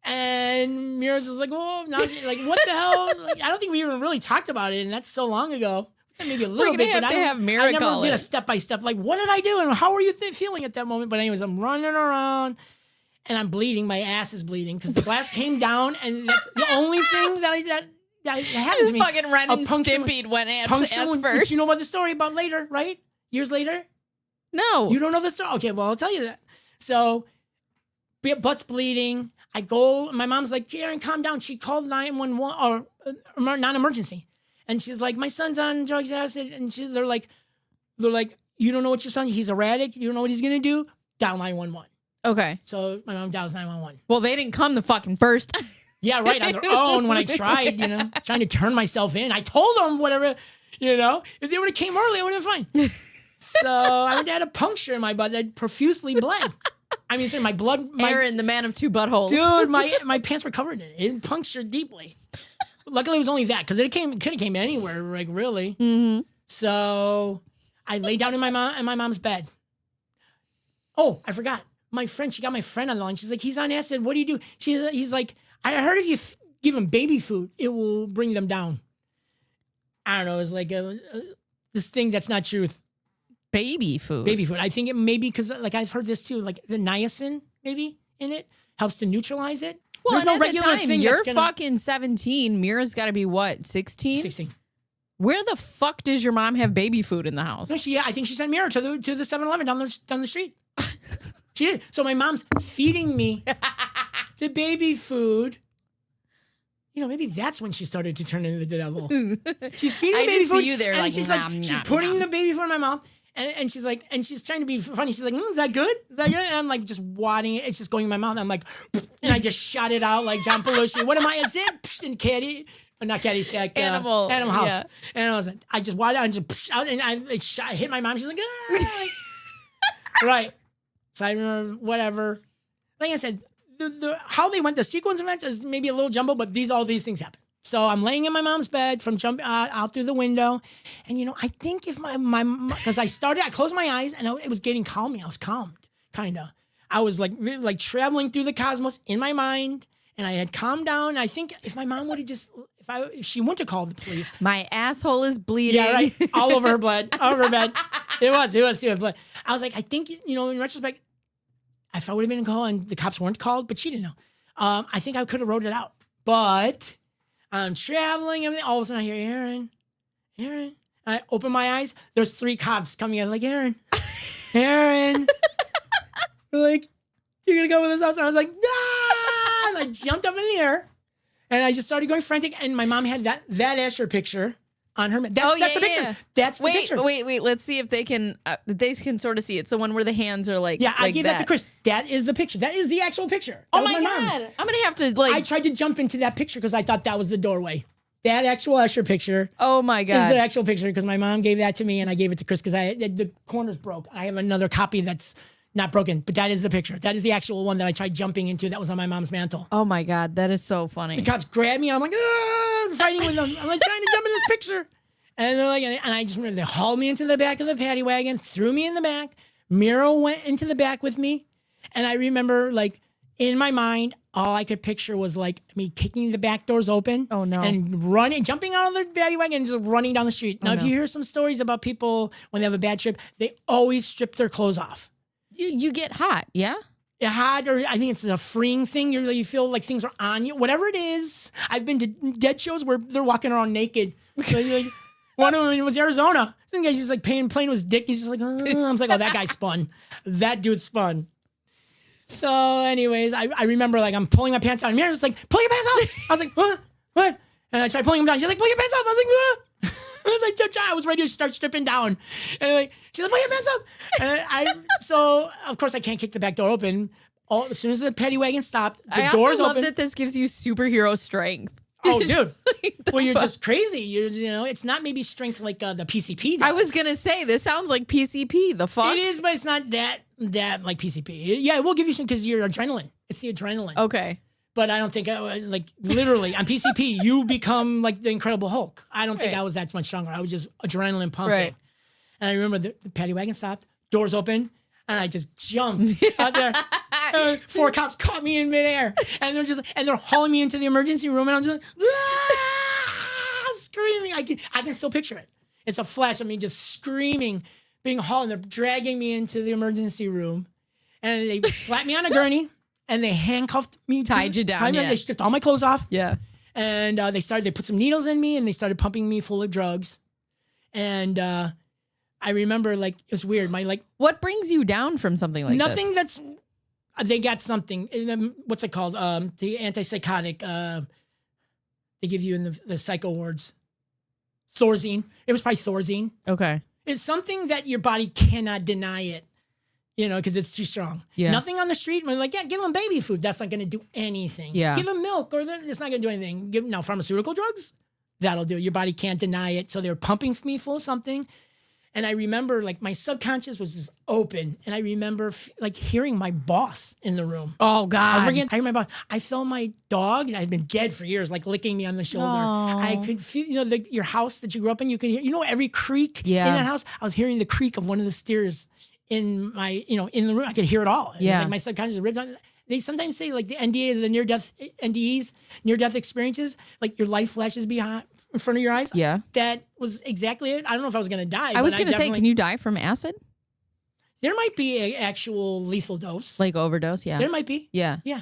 And Mira's was like, "Whoa, now, like what the hell?" Like, I don't think we even really talked about it, and that's so long ago. Maybe a little bit, but I never did a step-by-step. Like, what did I do? And how were you feeling at that moment? But anyways, I'm running around and I'm bleeding. My ass is bleeding because the glass came down and that's the only thing that happened to me. Fucking Ren and Stimpy went ass first. You know about the story about later, right? Years later? No. You don't know the story? Okay, well, I'll tell you that. So, butt's bleeding. I go, my mom's like, Karen, calm down. She called 911 or non-emergency. And she's like, my son's on drugs, acid. And they're like, you don't know what your son, he's erratic. You don't know what he's going to do? Dial 911. Okay. So my mom dials 911. Well, they didn't come the fucking first. Yeah, right, on their own when I tried, trying to turn myself in. I told them whatever, if they would have came early, I would have been fine. So I had a puncture in my butt that profusely bled. I mean, sorry, my blood. Aaron, the man of two buttholes. Dude, my pants were covered in it. It punctured deeply. Luckily, it was only that because it could have came anywhere, like really. Mm-hmm. So I lay down in my mom's bed. Oh, I forgot. She got my friend on the line. She's like, he's on acid. What do you do? He's like, I heard if you give him baby food, it will bring them down. I don't know. It's like this thing that's not truth. Baby food. Baby food. I think it may be because like I've heard this too, like the niacin maybe in it helps to neutralize it. Well, there's and no at regular the time, thing. you're fucking 17. Mira's got to be what, 16? 16. Where the fuck does your mom have baby food in the house? No, I think she sent Mira to the 7-Eleven down the street. She did. So my mom's feeding me the baby food. Maybe that's when she started to turn into the devil. She's feeding I baby just food. see you there, and like, she's nom, putting nom. the baby food in my mouth. And she's like, and she's trying to be funny. She's like, is that good? Is that good? And I'm like, just wadding it. It's just going in my mouth. And I'm like, and I just shot it out like John Belushi. What am I? Is it? And Caddy, not Caddyshack. Animal House. Yeah. And I just wadded out and just out, and I hit my mom. She's like, ah. Right. So I remember whatever. Like I said, how they went, the sequence of events is maybe a little jumbled, but all these things happen. So I'm laying in my mom's bed from jumping out through the window. And, I think if because I closed my eyes and it was getting calming. I was calmed, kind of. I was like traveling through the cosmos in my mind and I had calmed down. I think if my mom would have if she wouldn't have called the police. My asshole is bleeding. Yeah, right. All over her blood, all over her bed. It was too. But I was like, I think, in retrospect, if I would have been in call and the cops weren't called, but she didn't know. I think I could have wrote it out. But I'm traveling, everything. All of a sudden I hear, Aaron. I open my eyes. There's 3 cops coming in like, Aaron. They're like, you're going to go with us? And I was like, ah! And I jumped up in the air and I just started going frantic. And my mom had that Asher picture on her. That's the picture. Yeah. That's the picture. Wait. Let's see if they can sort of see it. It's the one where the hands are like. Yeah, I like gave that to Chris. That is the picture. That is the actual picture. That Oh was my God. mom's. I'm going to have to I tried to jump into that picture because I thought that was the doorway. That actual Usher picture Oh my is God. the actual picture because my mom gave that to me and I gave it to Chris because the corner's broke. I have another copy that's not broken, but that is the picture. That is the actual one that I tried jumping into that was on my mom's mantle. Oh my God. That is so funny. The cops grabbed me and I'm like, ah, fighting with them. I'm like trying to jump in this picture. And they're like, and I just remember they hauled me into the back of the paddy wagon, threw me in the back. Miro went into the back with me. And I remember in my mind, all I could picture was me kicking the back doors open. Oh, no. And jumping out of the paddy wagon and just running down the street. Now, if you hear some stories about people when they have a bad trip, they always strip their clothes off. You get hot, yeah? Hot, or I think it's a freeing thing. You feel like things are on you. Whatever it is. I've been to dead shows where they're walking around naked. One of them was Arizona. Some guy's just playing with his dick. He's just like, I was like, oh, that guy spun. That dude spun. So, anyways, I remember I'm pulling my pants out. And Mira's just like, pull your pants out. I was like, what? And I tried pulling them down. She's like, pull your pants up. I was like, I was ready to start stripping down. And she's like, pull your pants up. And so of course I can't kick the back door open. As soon as the paddy wagon stopped, the doors also love open. that this gives you superhero strength. Oh, dude. Well, you're just crazy. It's not maybe strength like the PCP does. I was going to say, this sounds like PCP. The fuck? It is, but it's not that like PCP. Yeah, it will give you some because you're adrenaline. It's the adrenaline. Okay. But I don't think, literally, on PCP, you become like the Incredible Hulk. I don't think I was that much stronger. I was just adrenaline pumping. Right. And I remember the paddy wagon stopped, doors open, and I just jumped out there. 4 cops caught me in midair. And they're hauling me into the emergency room, and I'm just screaming. I can still picture it. It's a flash of me just screaming, being hauled, and they're dragging me into the emergency room. And they slapped me on a gurney. And they handcuffed me. Tied you down, yeah. They stripped all my clothes off. Yeah. And they put some needles in me and they started pumping me full of drugs. And I remember like it was weird. My like What brings you down from something like nothing this? that's they got something. What's it called? The antipsychotic. They give you in the psycho wards. Thorazine. It was probably Thorazine. Okay. It's something that your body cannot deny it. Because it's too strong. Yeah. Nothing on the street. We're like, yeah, give them baby food. That's not going to do anything. Yeah. Give them milk, or it's not going to do anything. Now, pharmaceutical drugs, that'll do. Your body can't deny it. So they were pumping me full of something. And I remember, like, my subconscious was just open. And I remember, like, hearing my boss in the room. Oh, I was God. working. I heard my boss. I felt my dog. I'd been dead for years, like licking me on the shoulder. Aw. I could feel, your house that you grew up in. You could hear, every creak Yeah. in that house. I was hearing the creak of one of the stairs in my, in the room. I could hear it all. It was Yeah. like my subconscious was ripped on. They sometimes say like the NDA, the NDEs, near death experiences, like your life flashes behind in front of your eyes. Yeah. That was exactly it. I don't know if I was going to die. I was but going to say, definitely- can you die from acid? There might be an actual lethal dose. Like overdose? Yeah. There might be. Yeah. Yeah.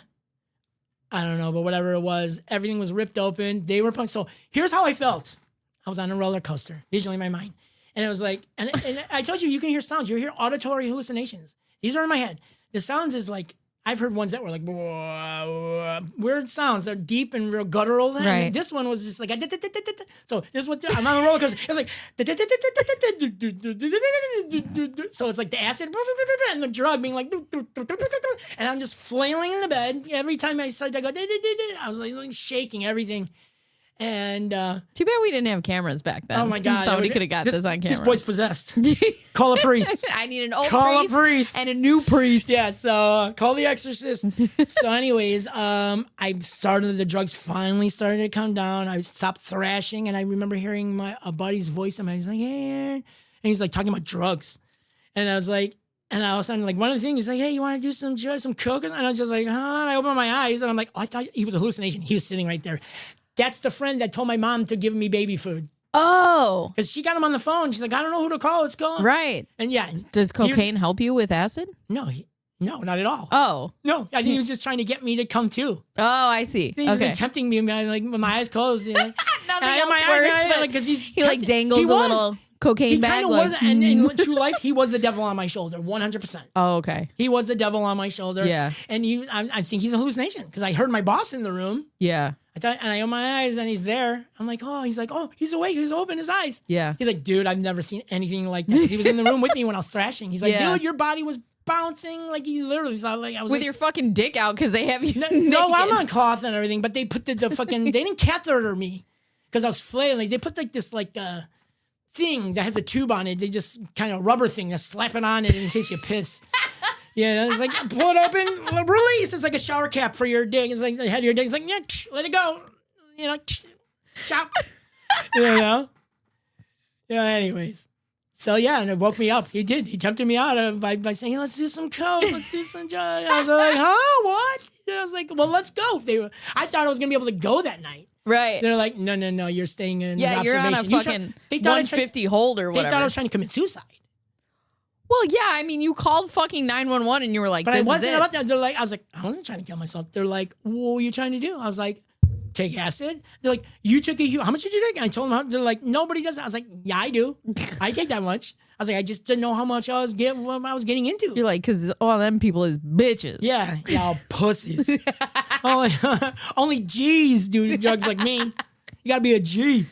I don't know, but whatever it was, everything was ripped open. They were pumped. So here's how I felt. I was on a roller coaster, visually in my mind. And it was like, and I told you can hear sounds. You hear auditory hallucinations. These are in my head. The sounds is like, I've heard ones that were like weird sounds. They're deep and real guttural. Right. And this one was just like, so this is what I'm on a roller coaster. It's like, so it's like the acid and the drug being like, and I'm just flailing in the bed. Every time I started, I go, I was like shaking everything. And Too bad we didn't have cameras back then. oh my God, Somebody could have got this on camera. This boy's possessed. Call a priest. I need an old Call a priest, priest. and a new priest. Yeah, so call the exorcist. So anyways, I started, the drugs finally started to come down. I stopped thrashing, and I remember hearing a buddy's voice, and he's like, hey, Aaron. And he's like talking about drugs. And I was like, and all of a sudden, like one of the things, he's like, hey, you want to do some drugs, some coke? And I was just like, huh? And I opened my eyes, and I'm like, oh, I thought he was a hallucination. He was sitting right there. That's the friend that told my mom to give me baby food. Oh, Because she got him on the phone. She's like, I don't know who to call. Let's call him. right. And yeah. Does he was- cocaine help you with acid? No, not at all. Oh. No, I think he was just trying to get me to come too. Oh, I see. He's just Okay. like tempting me, like with my eyes closed. Nothing else my works, eyes, but because he like dangles a little cocaine He bag. kind of like, was, and in true life, he was the devil on my shoulder, 100%. oh, okay. He was the devil on my shoulder. Yeah. And I think he's a hallucination because I heard my boss in the room. Yeah. I thought, and I open my eyes, and he's there. I'm like, oh, he's awake. He's open his eyes. Yeah. He's like, dude, I've never seen anything like that. 'Cause he was in the room with me when I was thrashing. He's like, Yeah. dude, your body was bouncing. Like, he literally thought, like, I was With like, your fucking dick out because they have you. no, naked. I'm on cloth and everything, but they put the fucking, they didn't catheter me because I was flailing. They put like this, like, thing that has a tube on it. They just kind of rubber thing that slap it on it in case you piss. Yeah, it's like, pull it open, release. It's like a shower cap for your dick. It's like the head of your dick. It's like, yeah, let it go. Chop. Yeah, anyways. So, yeah, and it woke me up. He did. He tempted me out by saying, hey, let's do some coke. Let's do some drugs. I was like, huh? What? I was like, well, let's go. I thought I was going to be able to go that night. Right. They're like, no, you're staying in Yeah, you're on a observation. fucking 150 hold or They whatever. thought I was trying to commit suicide. Well, yeah, I mean, you called fucking 911 and you were like, But this I wasn't is it. about that. They're like, I was like, I wasn't trying to kill myself. They're like, what are you trying to do? I was like, take acid. They're like, you took how much did you take? And I told them, they're like, nobody does that. I was like, yeah, I do. I take that much. I was like, I just didn't know how much what I was getting into. You're like, because all them people is bitches. Yeah, y'all pussies. only G's do drugs like me. You gotta be a G.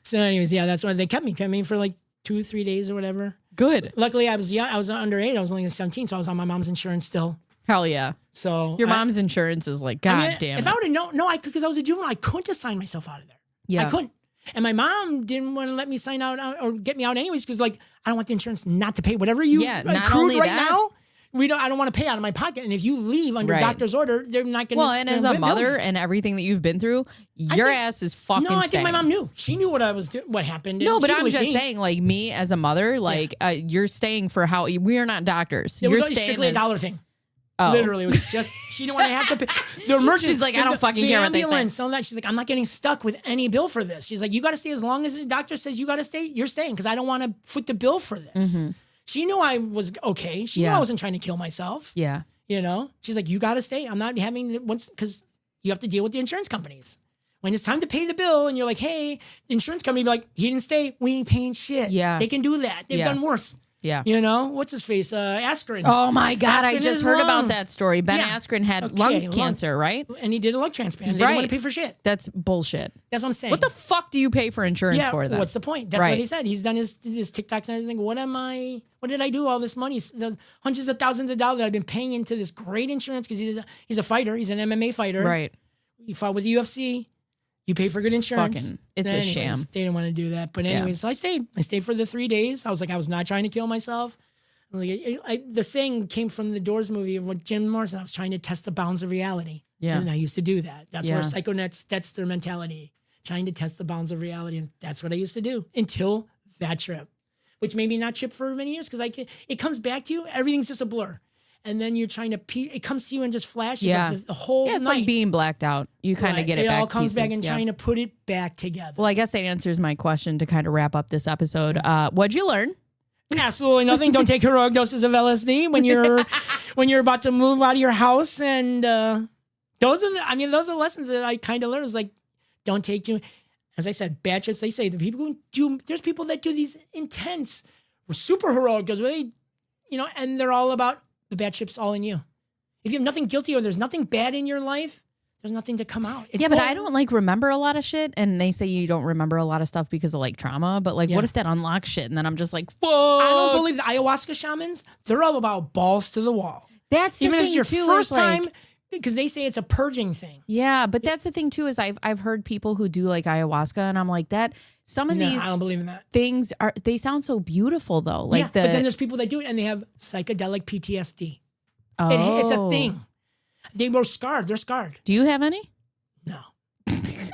So anyways, yeah, that's why they kept me for like 2-3 days or whatever. Good. Luckily, I was young. I was underage. I was only 17, so I was on my mom's insurance still. Hell yeah. So Your mom's insurance is like, God damn if it. I would have known, I could, because I was a juvenile, I couldn't have signed myself out of there. Yeah. I couldn't. And my mom didn't want to let me sign out or get me out anyways, because like I don't want the insurance not to pay whatever you Yeah, not accrued only right that- now. I don't want to pay out of my pocket. And if you leave under Right. doctor's order, they're not going to. Well, and as a mother and everything that you've been through, your think- ass is fucking no, I think staying. my mom knew. She knew what I was doing, what happened. No, and but she I'm believed just me. saying, like me as a mother, like you're staying for how we are not doctors. It You're was staying strictly as, a dollar thing. Oh. Literally, it was just she didn't want to have to pay the emergency. She's like, I don't fucking the care what they ambulance, say. all that. She's like, I'm not getting stuck with any bill for this. She's like, you got to stay as long as the doctor says you got to stay. You're staying because I don't want to foot the bill for this. She knew I was okay. She knew Yeah. I wasn't trying to kill myself. Yeah. You know, she's like, you got to stay. I'm not having once because you have to deal with the insurance companies. When it's time to pay the bill and you're like, hey, the insurance company be like, he didn't stay. We ain't paying shit. Yeah. They can do that. They've Yeah. done worse. Yeah. You know, what's his face? Askren. Oh my God. I Askren just is heard lung. about that story. Ben Yeah. Askren had Okay, lung lung. cancer, right? And he did a lung transplant. They didn't want Right. to pay for shit. That's bullshit. That's what I'm saying. What the fuck do you pay for insurance yeah, for then? what's the point? That's Right. what he said. He's done his TikToks and everything. What did I do all this money? The hundreds of thousands of dollars that I've been paying into this great insurance because he's a fighter. He's an MMA fighter. Right. He fought with the UFC. You pay for good insurance. It's a sham. They didn't want to do that. But anyways, so I stayed. I stayed for the 3 days. I was like, I was not trying to kill myself. Like, the saying came from the Doors movie with Jim Morrison. I was trying to test the bounds of reality. Yeah. And I used to do that. That's Yeah. where Psychonauts, that's their mentality. Trying to test the bounds of reality. And that's what I used to do until that trip, which made me not trip for many years because it comes back to you. Everything's just a blur. And then you're trying to, it comes to you and just flashes Yeah. of the whole Yeah, it's night. like being blacked out. You kind of Right. get it back. It all comes back pieces, and yeah. trying to put it back together. Well, I guess that answers my question to kind of wrap up this episode. What'd you learn? Absolutely nothing. Don't take heroic doses of LSD when you're about to move out of your house. And those are lessons that I kind of learned. Is like, don't take too. As I said, bad trips. They say the people who do. There's people that do these intense, super heroic doses. Where they, and they're all about the bad trips. All in you. If you have nothing guilty or there's nothing bad in your life, there's nothing to come out. Yeah, but I don't remember a lot of shit. And they say you don't remember a lot of stuff because of trauma. But Yeah. what if that unlocks shit? And then I'm just like, fuck. I don't believe the ayahuasca shamans. They're all about balls to the wall. That's the Even if thing it's your too, first is, like- time, because they say it's a purging thing. Yeah, but that's the thing too is I've heard people who do ayahuasca and I'm like that. Some of No, these I don't believe in that. things they sound so beautiful though. But then there's people that do it and they have psychedelic PTSD. It's a thing. They were scarred. They're scarred. Do you have any? No.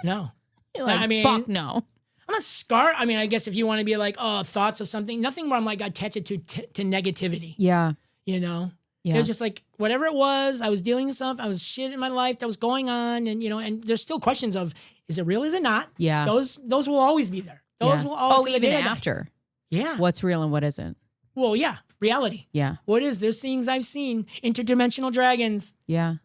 No. Like, I mean, fuck no. I'm not scarred. I mean, I guess if you want to be like, oh, thoughts of something, nothing where I'm like, I attach it to negativity, Yeah. It Yeah. was just like, whatever it was, I was dealing with something, I was shit in my life that was going on. And, and there's still questions of, is it real? Is it not? Yeah. Those will always be there. Those Yeah. will always even after. Yeah. What's real and what isn't. Well, yeah. Reality. Yeah. What is? There's things I've seen. Interdimensional dragons. Yeah.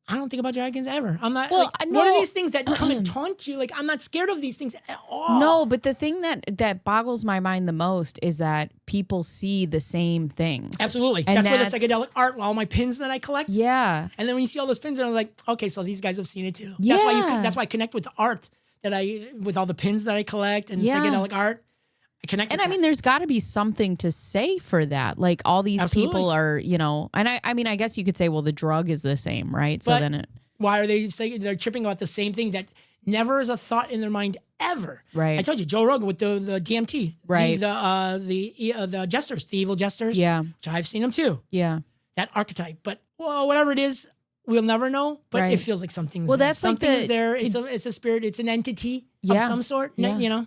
I don't think about dragons ever. I'm not. Well, What no. are these things that come and taunt you? Like, I'm not scared of these things at all. No, but the thing that boggles my mind the most is that people see the same things. Absolutely. And That's where the psychedelic art, all my pins that I collect. Yeah. And then when you see all those pins, I'm like, okay, so these guys have seen it too. Yeah. That's why I connect with the art with all the pins that I collect and Yeah. psychedelic art. I connect. And with I mean, there's got to be something to say for that. Like all these Absolutely. people are, and I mean, I guess you could say, well, the drug is the same, right? So But- then why are they saying they're tripping about the same thing that never is a thought in their mind ever? Right. I told you, Joe Rogan with the DMT, Right. The jesters, the evil jesters. Yeah. which I've seen them too. yeah. That archetype, but whatever it is, we'll never know. But Right. it feels like something's Well, there. that's like something is the- there. It's a spirit. It's an entity Yeah. of some sort. Yeah.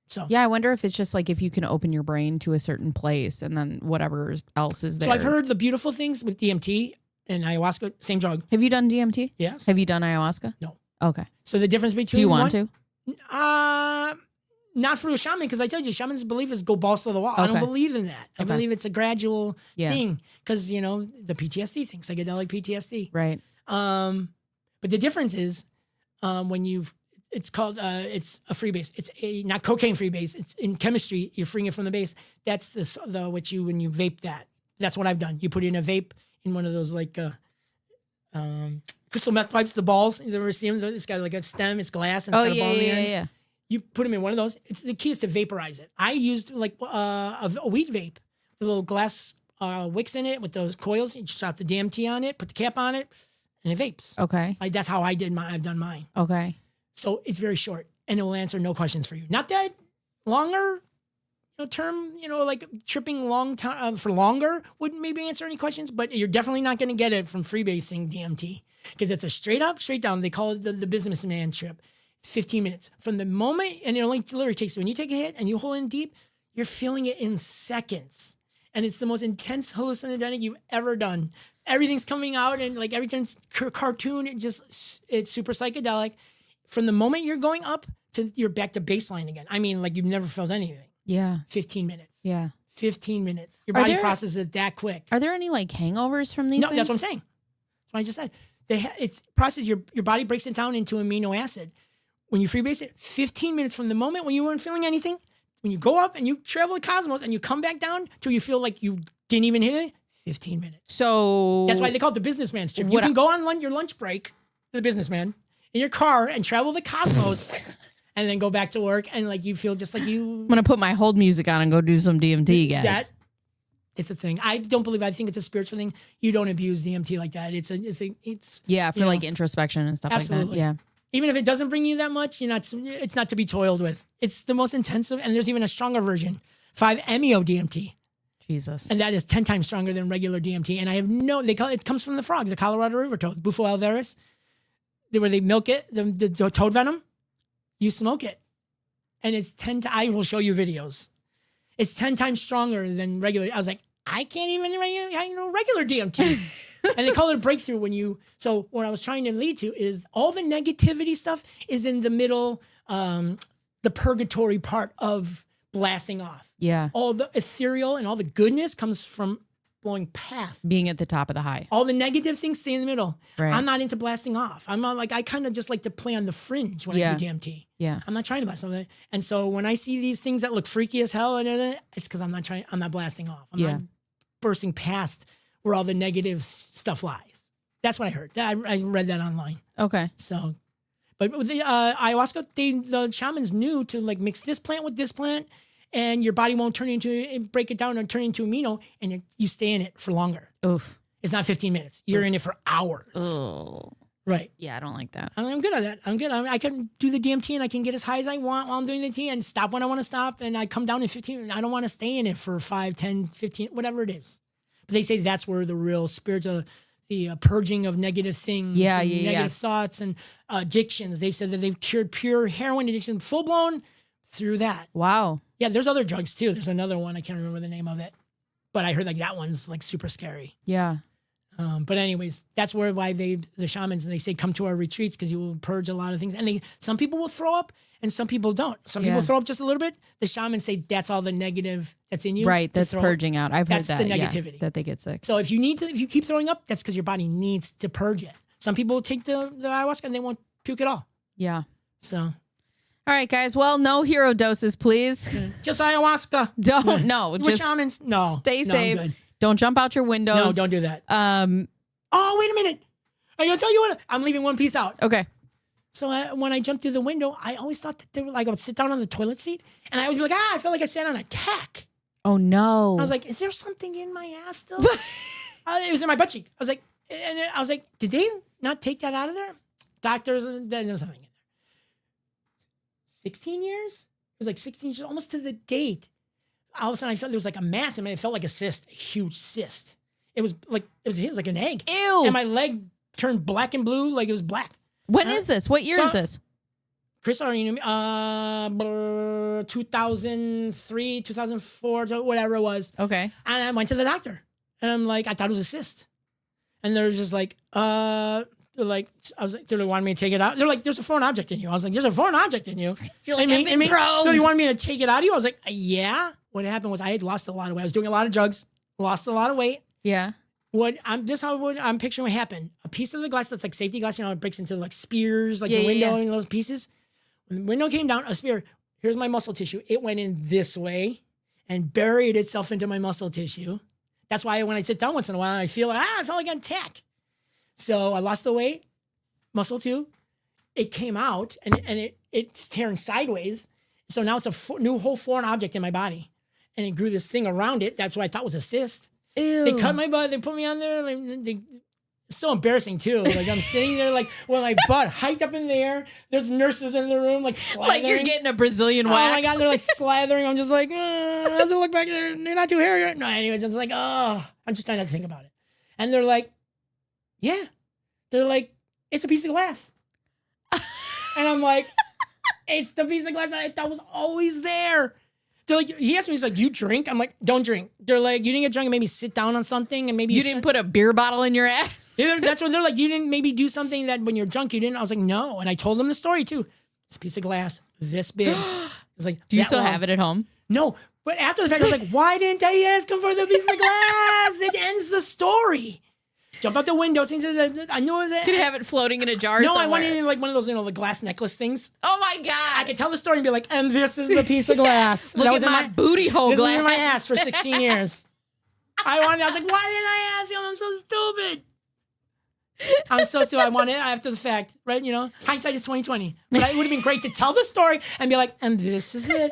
So Yeah, I wonder if it's just like if you can open your brain to a certain place and then whatever else is there. So I've heard the beautiful things with DMT and ayahuasca, same drug. Have you done DMT? Yes. Have you done ayahuasca? No. Okay. So the difference between Do you want to? Not through a shaman, because I told you, shamans believe is go balls to the wall. I don't Okay. believe in that. I Okay. believe it's a gradual Yeah. thing because, the PTSD thing, psychedelic PTSD. Right. But the difference is it's called, it's a freebase. It's not cocaine freebase. It's in chemistry. You're freeing it from the base. That's when you vape that. That's what I've done. You put it in a vape in one of those crystal meth pipes, the balls. You ever see them? It's got like a stem, it's glass, and it's Oh, got a yeah, ball in the yeah, end. yeah. You put them in one of those. The key is to vaporize it. I used a weed vape, the little glass wicks in it with those coils. You just drop the DMT on it, put the cap on it, and it vapes. Okay. That's how I've done mine. Okay. So it's very short, and it will answer no questions for you. Not that longer term, like tripping long time for longer would maybe answer any questions, but you're definitely not going to get it from freebasing DMT because it's a straight up, straight down. They call it the businessman trip. 15 minutes from the moment, and it only literally takes, when you take a hit and you hold in deep, you're feeling it in seconds. And it's the most intense hallucinogenic you've ever done. Everything's coming out and like everything's cartoon. It's super psychedelic. From the moment you're going up to you're back to baseline again. I mean, like you've never felt anything. Yeah. 15 minutes. Yeah. 15 minutes. Your Are body there- processes it that quick. Are there any hangovers from these No, things? that's what I'm saying. That's what I just said. It's process, your body breaks it down into amino acid. when you freebase it, 15 minutes from the moment when you weren't feeling anything, when you go up and you travel the cosmos and you come back down till you feel like you didn't even hit it, 15 minutes. So That's why they call it the businessman's trip. You can go on your lunch break, the businessman, in your car and travel the cosmos and then go back to work and like you feel just like you. I'm going to put my hold music on and go do some DMT, guys. It's a thing. I think it's a spiritual thing. You don't abuse DMT like that. It's yeah, for like introspection and stuff absolutely. like that. Yeah. Even if it doesn't bring you that much, it's not to be toiled with. It's the most intensive, and there's even a stronger version, 5-MeO DMT. Jesus. And that is 10 times stronger than regular DMT. And I have it comes from the frog, the Colorado River toad, Bufo alvarez, where they milk it, the toad venom, you smoke it. And it's 10 I will show you videos. It's 10 times stronger than regular. I was like, I can't even regular DMT. And they call it a breakthrough so what I was trying to lead to is all the negativity stuff is in the middle, the purgatory part of blasting off. Yeah. All the ethereal and all the goodness comes from blowing past. Being at the top of the high. All the negative things stay in the middle. Right. I'm not into blasting off. I'm not I kind of just like to play on the fringe when I do DMT. Yeah. I'm not trying to blast something. And so when I see these things that look freaky as hell, it's because I'm not blasting off. I'm not bursting past where all the negative stuff lies. That's what I heard. I read that online. Okay. So, but with the ayahuasca, the shamans knew to like mix this plant with this plant, and your body won't break it down and turn into amino, and you stay in it for longer. Oof. It's not 15 minutes. You're in it for hours. Oh. Right. Yeah, I don't like that. I'm good at that. I'm good. I can do the DMT and I can get as high as I want while I'm doing the T and stop when I want to stop. And I come down in 15. I don't want to stay in it for 5, 10, 15, whatever it is. But they say that's where the real spiritual, the purging of negative things, negative thoughts and addictions. They've said that they've cured pure heroin addiction, full blown through that. Wow. Yeah, there's other drugs too. There's another one. I can't remember the name of it. But I heard like that one's like super scary. Yeah. But anyways, that's why the shamans, they say, come to our retreats because you will purge a lot of things. And some people will throw up and some people don't. Some people throw up just a little bit. The shamans say that's all the negative that's in you. Right. That's purging out. I've heard that. That's the negativity. That they get sick. So if you keep throwing up, that's because your body needs to purge it. Some people will take the ayahuasca and they won't puke at all. Yeah. So. All right, guys. Well, no hero doses, please. Just ayahuasca. No. Just shamans. No. Stay safe. I'm good. Don't jump out your windows. No, don't do that. Oh, wait a minute. I'm going to tell you what. I'm leaving one piece out. Okay. So when I jumped through the window, I always thought that they were like, I would sit down on the toilet seat and I always be like, I felt like I sat on a tack. Oh, no. I was like, is there something in my ass still? It was in my butt cheek. I was like, did they not take that out of there? Doctors, there was something in there. 16 years? It was like 16 years, almost to the date. All of a sudden, I felt there was like a mass in me. It felt like a cyst, a huge cyst. It was like an egg. Ew. And my leg turned black and blue, like it was black. When is this? What year is this? Chris, you know me? 2003, 2004, whatever it was. Okay. And I went to the doctor. And I'm like, I thought it was a cyst. And they're just like, they wanted me to take it out. They're like, there's a foreign object in you. I was like, there's a foreign object in you. You're like, I've been probed. So you wanted me to take it out of you? I was like, yeah. What happened was I had lost a lot of weight. I was doing a lot of drugs, lost a lot of weight. Yeah. I'm picturing what happened. A piece of the glass that's like safety glass, it breaks into like spears, like the window and those pieces. When the window came down, a spear, here's my muscle tissue. It went in this way and buried itself into my muscle tissue. That's why when I sit down once in a while, I feel like, I felt like an attack. So I lost the weight, muscle too. It came out and it's tearing sideways. So now it's a new whole foreign object in my body. And it grew this thing around it. That's what I thought was a cyst. Ew. They cut my butt. They put me on there. It's so embarrassing too. Like I'm sitting there, like with my butt hiked up in the air. There's nurses in the room, like slathering. Like you're getting a Brazilian wax. Oh my god, they're like slathering. I'm just like, how's it look back there? They're not too hairy, right? No, anyways, I'm just like, I'm just trying not to think about it. And they're like, yeah. They're like, it's a piece of glass. And I'm like, it's the piece of glass that I thought was always there. They're like, he asked me, he's like, you drink? I'm like, don't drink. They're like, you didn't get drunk and maybe sit down on something and maybe you didn't put a beer bottle in your ass. That's what they're like. You didn't maybe do something that when you're drunk you didn't. I was like, no. And I told them the story too. This piece of glass, this big. It's like, do you still have it at home? No. But after the fact, I was like, why didn't I ask him for the piece of glass? It ends the story. jump out the window. I knew it was Could have it floating in a jar No, somewhere. I wanted it in like one of those, the glass necklace things. Oh my God. I could tell the story and be like, and this is the piece of glass. Look that at was in my booty hole this was glass. in my ass for 16 years. I was like, why didn't I ask you? I'm so stupid. I'm so stupid. I want it after the fact, right? Hindsight is 20/20. But it would have been great to tell the story and be like, and this is it.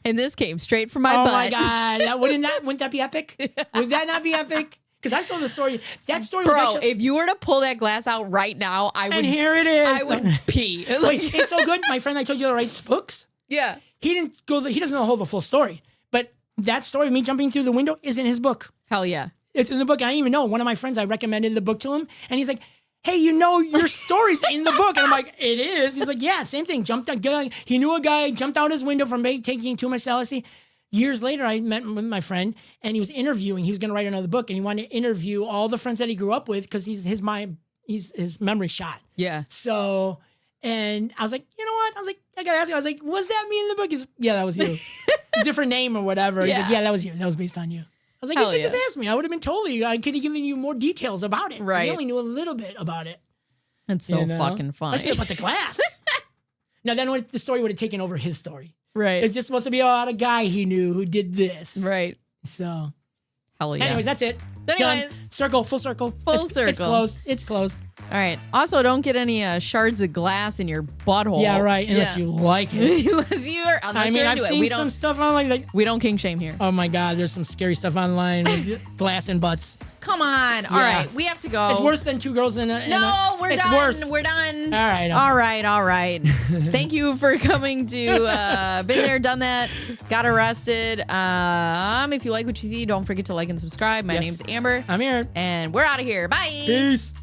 And this came straight from my Oh butt. my God. Wouldn't that be epic? Would that not be epic? Because I saw the story. That story was Bro, actually... if you were to pull that glass out right now, I would. And here it is. I would pee. Wait, it's so good. My friend I told you that writes books. Yeah. He doesn't know the full story. But that story of me jumping through the window is in his book. Hell yeah. It's in the book. I didn't even know. One of my friends, I recommended the book to him. And he's like, hey, your story's in the book. And I'm like, it is? He's like, yeah, same thing. He knew a guy, jumped out his window from taking too much LSD. Years later, I met with my friend, and he was interviewing. He was going to write another book, and he wanted to interview all the friends that he grew up with because his memory shot. Yeah. So, and I was like, you know what? I was like, I got to ask you. I was like, was that me in the book? He's yeah, that was you. Different name or whatever. He's like, yeah, that was you. That was based on you. I was like, Hell you should just yeah. ask me. I would have been totally, I could have given you more details about it. 'Cause Right. He only knew a little bit about it. It's so fucking I funny. should have put the glass. Now, then the story would have taken over his story. Right. It's just supposed to be about a guy he knew who did this. Right. So, Hell yeah. anyways, that's it. Anyways. Done. Circle, full circle. Full It's circle. closed. It's closed. All right. Also, don't get any shards of glass in your butthole. Yeah, right. Unless you like it. unless you're I mean, into I've it. seen We some don't. stuff on like, We don't kink shame here. oh my God, there's some scary stuff online with glass and butts. Come on. All Yeah. right. We have to go. It's worse than two girls in a. No, we're it's done. Worse. We're done. All right. All right. All right. Thank you for coming to Been There, Done That, Got Arrested. If you like what you see, don't forget to like and subscribe. My Yes. name's Amber, I'm here. and we're out of here. Bye. Peace.